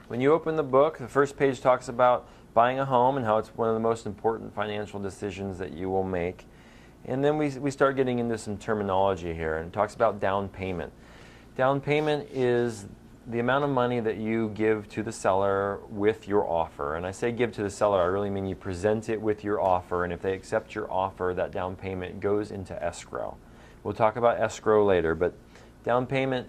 When you open the book, the first page talks about buying a home and how it's one of the most important financial decisions that you will make. And then we start getting into some terminology here, and it talks about down payment. Down payment is the amount of money that you give to the seller with your offer. And I say give to the seller, I really mean you present it with your offer, and if they accept your offer, that down payment goes into escrow. We'll talk about escrow later, but down payment,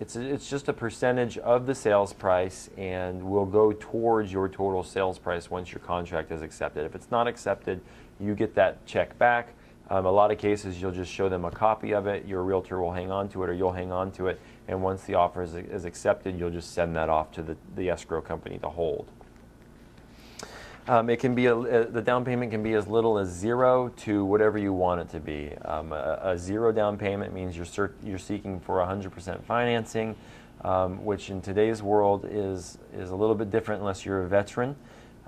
it's just a percentage of the sales price and will go towards your total sales price once your contract is accepted. If it's not accepted, you get that check back. A lot of cases, you'll just show them a copy of it, your realtor will hang on to it, or you'll hang on to it, and once the offer is accepted, you'll just send that off to the escrow company to hold. It can be the down payment can be as little as 0 to whatever you want it to be. A 0 down payment means you're seeking for 100% financing, which in today's world is a little bit different unless you're a veteran.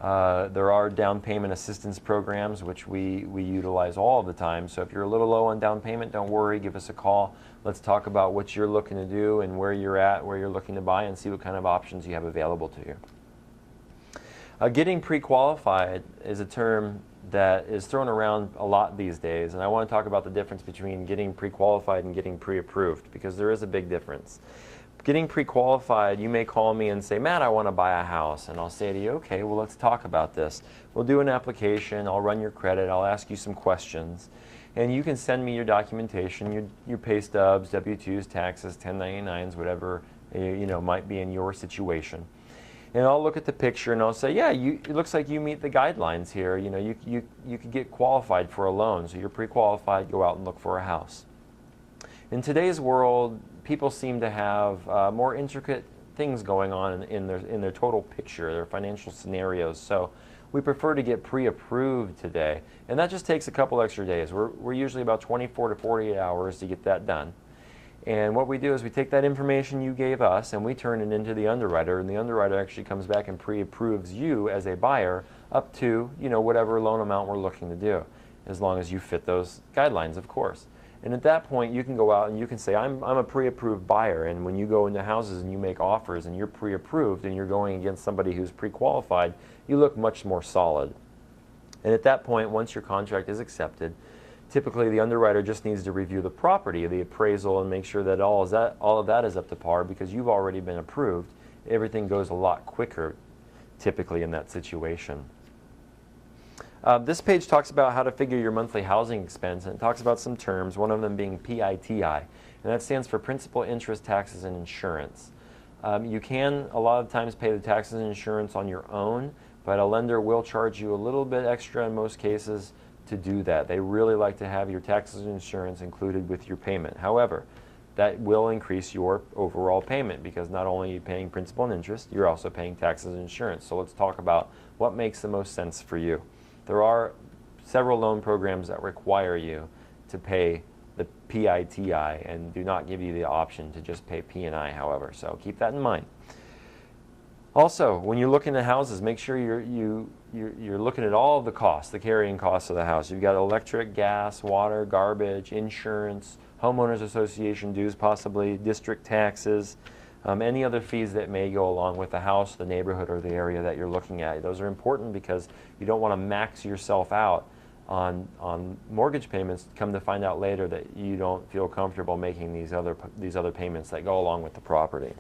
There are down payment assistance programs which we utilize all the time. So if you're a little low on down payment, don't worry, give us a call. Let's talk about what you're looking to do and where you're at, where you're looking to buy, and see what kind of options you have available to you. Getting pre-qualified is a term that is thrown around a lot these days, and I want to talk about the difference between getting pre-qualified and getting pre-approved, because there is a big difference. Getting pre-qualified, you may call me and say, Matt, I want to buy a house, and I'll say to you, okay, well, let's talk about this. We'll do an application, I'll run your credit, I'll ask you some questions, and you can send me your documentation, your pay stubs, W-2s, taxes, 1099s, whatever might be in your situation. And I'll look at the picture and I'll say, yeah, it looks like you meet the guidelines here. You could get qualified for a loan, so you're pre-qualified, go out and look for a house. In today's world, people seem to have more intricate things going on in their total picture, their financial scenarios. So we prefer to get pre-approved today, and that just takes a couple extra days. We're usually about 24 to 48 hours to get that done. And what we do is we take that information you gave us and we turn it into the underwriter, and the underwriter actually comes back and pre-approves you as a buyer up to whatever loan amount we're looking to do, as long as you fit those guidelines, of course. And at that point, you can go out and you can say, I'm a pre-approved buyer, and when you go into houses and you make offers and you're pre-approved and you're going against somebody who's pre-qualified, you look much more solid. And at that point, once your contract is accepted, typically the underwriter just needs to review the property, the appraisal, and make sure that all of that is up to par, because you've already been approved. Everything goes a lot quicker typically in that situation. This page talks about how to figure your monthly housing expense, and it talks about some terms, one of them being PITI, and that stands for principal, interest, taxes, and insurance. You can a lot of times pay the taxes and insurance on your own, but a lender will charge you a little bit extra in most cases to do that. They really like to have your taxes and insurance included with your payment. However, that will increase your overall payment, because not only are you paying principal and interest, you're also paying taxes and insurance. So let's talk about what makes the most sense for you. There are several loan programs that require you to pay the PITI and do not give you the option to just pay P&I, however. So keep that in mind. Also, when you're looking at houses, make sure you're looking at all of the costs, the carrying costs of the house. You've got electric, gas, water, garbage, insurance, homeowners association dues, possibly district taxes, any other fees that may go along with the house, the neighborhood, or the area that you're looking at. Those are important because you don't want to max yourself out on mortgage payments, come to find out later that you don't feel comfortable making these other payments that go along with the property.